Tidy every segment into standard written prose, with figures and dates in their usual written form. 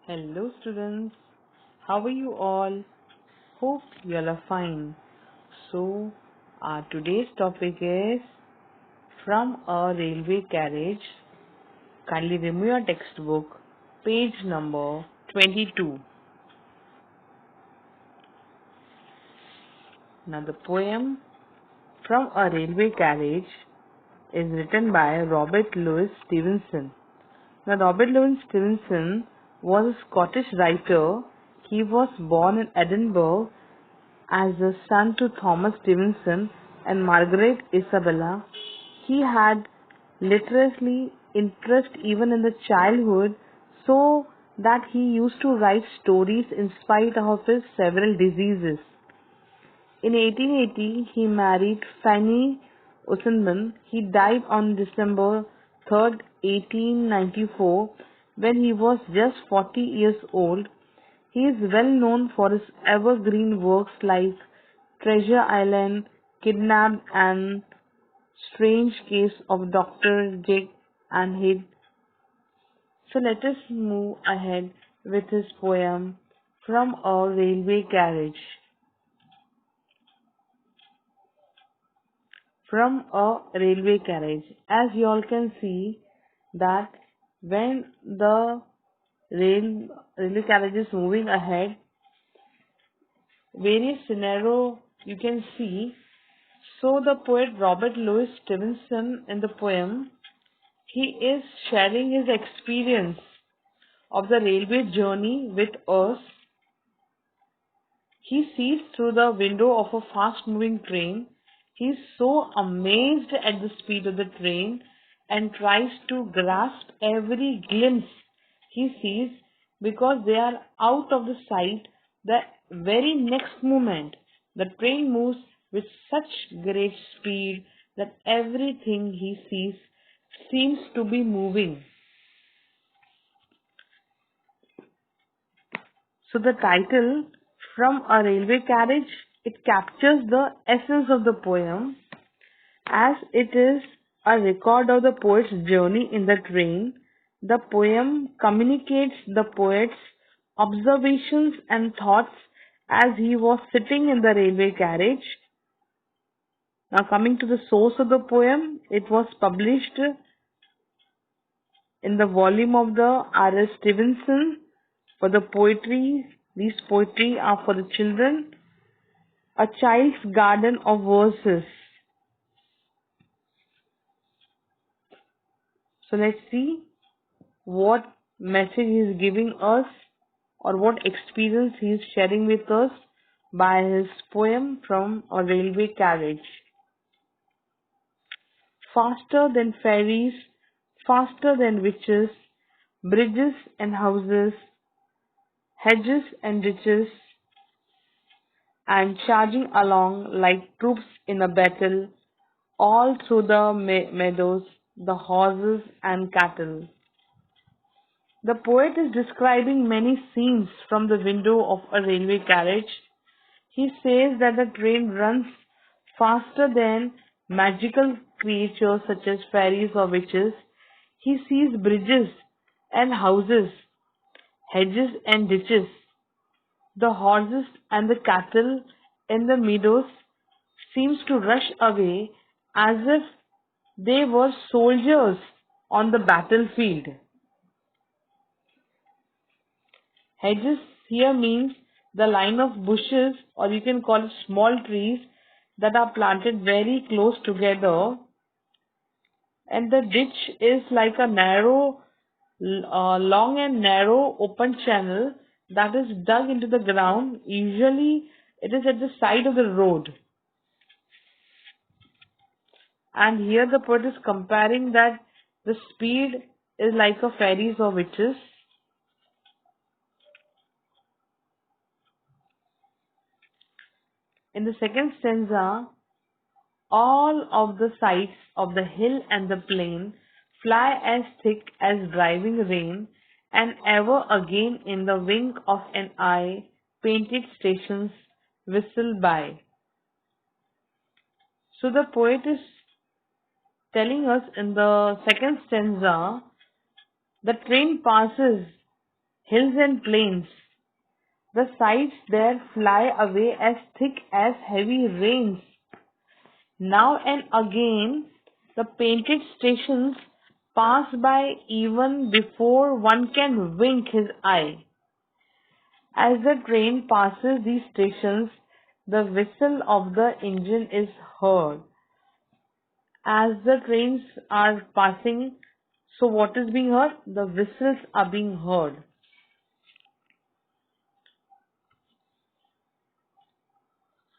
Hello students, how are you all? Hope you all are fine. So, our today's topic is from a railway carriage. Kindly remove your textbook, page number 22. Now the poem from a railway carriage is written by Robert Louis Stevenson. Now Robert Louis Stevenson was a Scottish writer. He was born in Edinburgh as a son to Thomas Stevenson and Margaret Isabella. He had literary interest even in the childhood, so that he used to write stories in spite of his several diseases. In 1880, he married Fanny Ussenman. He died on December 3rd, 1894, when he was just 40 years old. He is well known for his evergreen works like Treasure Island, Kidnapped, and Strange Case of Dr. Jekyll and Hyde. So let us move ahead with his poem From a Railway Carriage. From a railway carriage. As you all can see that when the railway carriage is moving ahead, various scenario you can see. So the poet Robert Louis Stevenson in the poem, he is sharing his experience of the railway journey with us. He sees through the window of a fast moving train. He is so amazed at the speed of the train and tries to grasp every glimpse he sees, because they are out of the sight. The very next moment, the train moves with such great speed that everything he sees seems to be moving. So the title From a Railway Carriage, it captures the essence of the poem, as it is a record of the poet's journey in the train. The poem communicates the poet's observations and thoughts as he was sitting in the railway carriage. Now coming to the source of the poem, it was published in the volume of the R.S. Stevenson for the poetry. These poetry are for the children. A Child's Garden of Verses. So let's see what message he is giving us, or what experience he is sharing with us by his poem From a Railway Carriage. Faster than ferries, faster than witches, bridges and houses, hedges and ditches, and charging along like troops in a battle, all through the meadows, the horses and cattle. The poet is describing many scenes from the window of a railway carriage. He says that the train runs faster than magical creatures such as fairies or witches. He sees bridges and houses, hedges and ditches, the horses and the cattle in the meadows seems to rush away as if they were soldiers on the battlefield. Hedges here means the line of bushes, or you can call it small trees, that are planted very close together, and the ditch is like a long and narrow open channel that is dug into the ground. Usually it is at the side of the road. And here the poet is comparing that the speed is like a fairies or witches. In the second stanza, all of the sights of the hill and the plain fly as thick as driving rain, and ever again in the wink of an eye painted stations whistle by. So the poet is telling us in the second stanza, the train passes hills and plains. The sights there fly away as thick as heavy rains. Now and again, the painted stations pass by even before one can wink his eye. As the train passes these stations, the whistle of the engine is heard. As the trains are passing, so what is being heard? The whistles are being heard.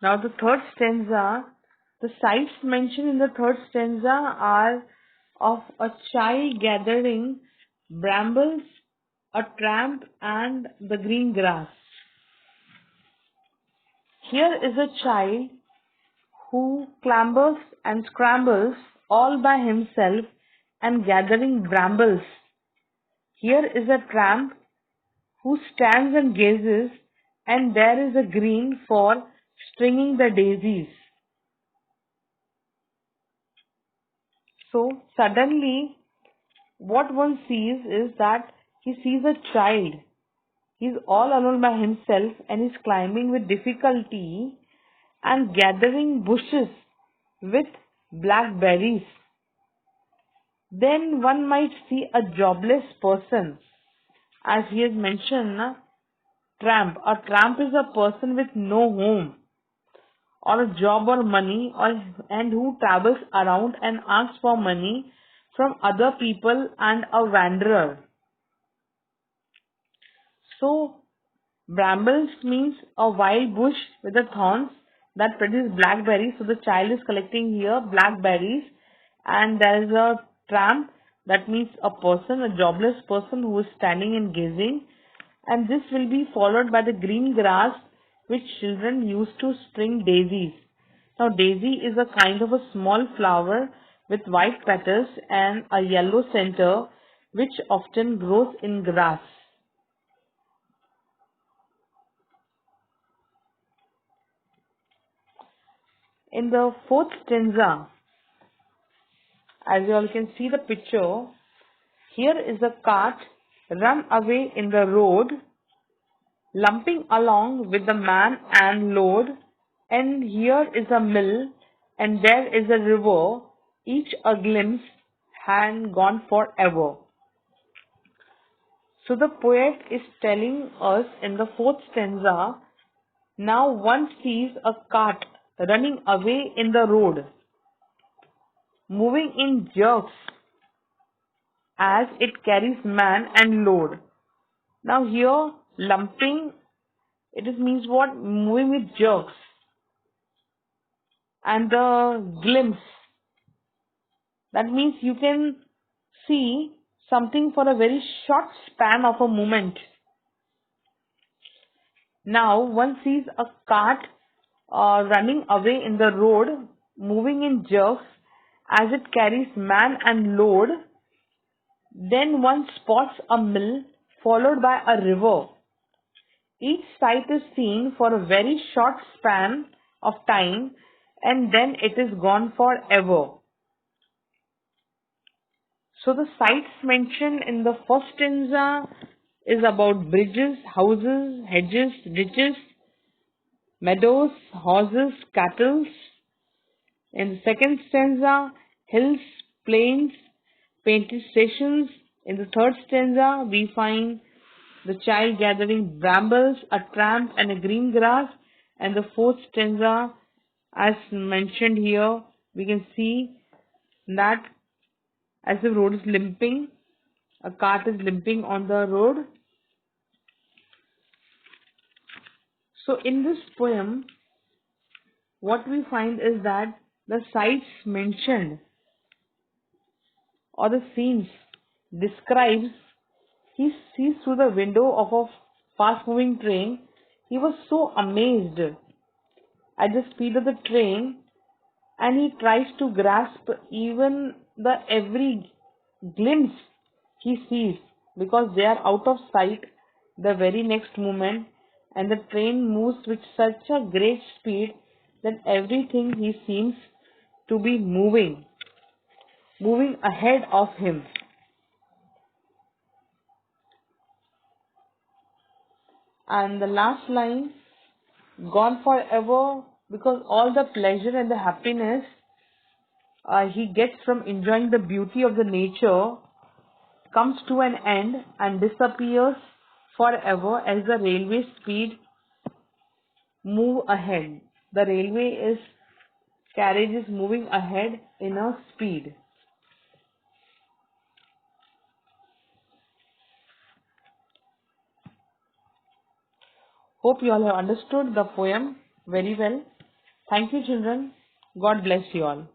Now the third stanza, the sights mentioned in the third stanza are of a child gathering brambles, a tramp, and the green grass. Here is a child who clambers and scrambles all by himself and gathering brambles. Here is a tramp who stands and gazes, and there is a green for stringing the daisies. So suddenly what one sees is that he sees a child. He's all alone by himself and is climbing with difficulty and gathering bushes with blackberries. Then one might see a jobless person. As he has mentioned, tramp. A tramp is a person with no home or a job or money, and who travels around and asks for money from other people, and a wanderer. So brambles means a wild bush with the thorns that produce blackberries. So the child is collecting here blackberries, and there is a tramp, that means a person, a jobless person who is standing and gazing, and this will be followed by the green grass which children use to string daisies. Now daisy is a kind of a small flower with white petals and a yellow center which often grows in grass. In the fourth stanza, as you all can see the picture, here is a cart run away in the road, lumping along with the man and load, and here is a mill, and there is a river, each a glimpse, and gone forever. So the poet is telling us in the fourth stanza, now one sees a cart running away in the road, moving in jerks as it carries man and load. Now here lumping, it is means what? Moving with jerks. And the glimpse, that means you can see something for a very short span of a moment. Now one sees a cart running away in the road, moving in jerks as it carries man and load. Then one spots a mill followed by a river. Each sight is seen for a very short span of time, and then it is gone forever. So the sights mentioned in the first stanza is about bridges, houses, hedges, ditches, meadows, horses, cattle. In the second stanza, hills, plains, painted stations. In the third stanza, we find the child gathering brambles, a tramp, and a green grass. And the fourth stanza, as mentioned here, we can see that as the road is limping, a cart is limping on the road. So in this poem, what we find is that the sights mentioned or the scenes describes, he sees through the window of a fast moving train. He was so amazed at the speed of the train, and he tries to grasp even the every glimpse he sees, because they are out of sight the very next moment, and the train moves with such a great speed that everything he seems to be moving ahead of him. And the last line, gone forever, because all the pleasure and the happiness he gets from enjoying the beauty of the nature comes to an end and disappears forever as the railway speed move ahead. The railway is carriage is moving ahead in a speed. Hope you all have understood the poem very well. Thank you, children. God bless you all.